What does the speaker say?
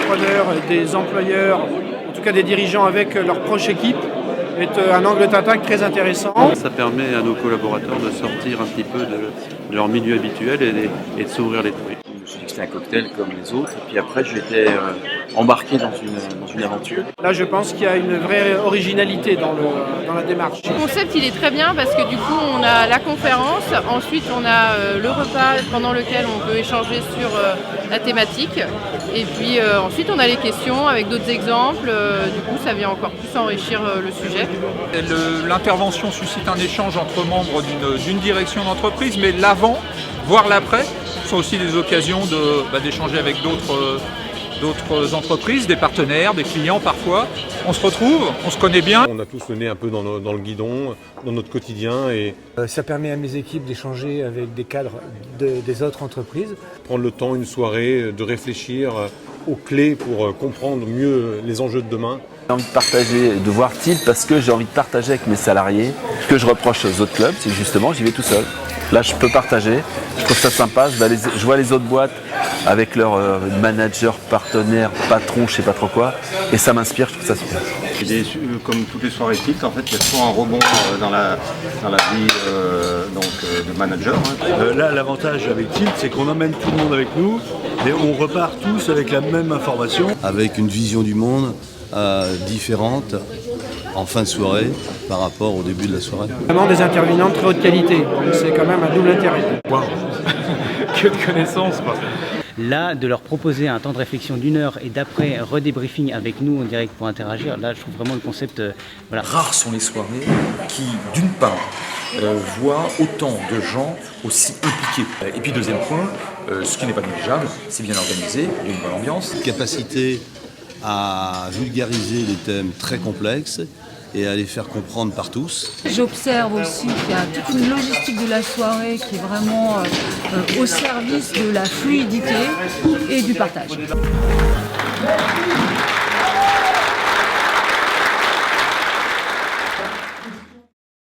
entrepreneurs, des employeurs, en tout cas des dirigeants avec leur proche équipe, est un angle d'attaque très intéressant. Ça permet à nos collaborateurs de sortir un petit peu de leur milieu habituel et de s'ouvrir l'esprit. Je me suis dit que c'était un cocktail comme les autres, et puis après j'étais embarqué dans une aventure. Là, je pense qu'il y a une vraie originalité dans la démarche. Le concept, il est très bien parce que du coup, on a la conférence, ensuite on a le repas pendant lequel on peut échanger sur la thématique, et puis ensuite on a les questions avec d'autres exemples. Du coup, ça vient encore plus enrichir le sujet. L'intervention suscite un échange entre membres d'une direction d'entreprise, mais l'avant, voire l'après, sont aussi des occasions d'échanger avec d'autres entreprises, des partenaires, des clients parfois. On se retrouve, on se connaît bien. On a tous le nez un peu dans le guidon, dans notre quotidien. Et ça permet à mes équipes d'échanger avec des cadres des autres entreprises. Prendre le temps, une soirée, de réfléchir aux clés pour comprendre mieux les enjeux de demain. J'ai envie de partager, de voir Tilt parce que j'ai envie de partager avec mes salariés. Ce que je reproche aux autres clubs, c'est que justement j'y vais tout seul. Là je peux partager, je trouve ça sympa, je vois les autres boîtes avec leurs managers, partenaires, patrons, je sais pas trop quoi, et ça m'inspire, je trouve ça super. Comme toutes les soirées Tilt, en fait, il y a toujours un rebond dans la vie de manager. Là, l'avantage avec Tilt, c'est qu'on emmène tout le monde avec nous et on repart tous avec la même information. Avec une vision du monde différente en fin de soirée par rapport au début de la soirée. Vraiment des intervenants de très haute qualité, c'est quand même un double intérêt. Wow. Que de connaissances, quoi. Là, de leur proposer un temps de réflexion d'1 heure et d'après redébriefing avec nous en direct pour interagir, là je trouve vraiment le concept... voilà. Rares sont les soirées qui, d'une part, voient autant de gens aussi impliqués. Et puis deuxième point, ce qui n'est pas négligeable, c'est bien organisé, il y a une bonne ambiance. Capacité à vulgariser des thèmes très complexes et à les faire comprendre par tous. J'observe aussi qu'il y a toute une logistique de la soirée qui est vraiment au service de la fluidité et du partage.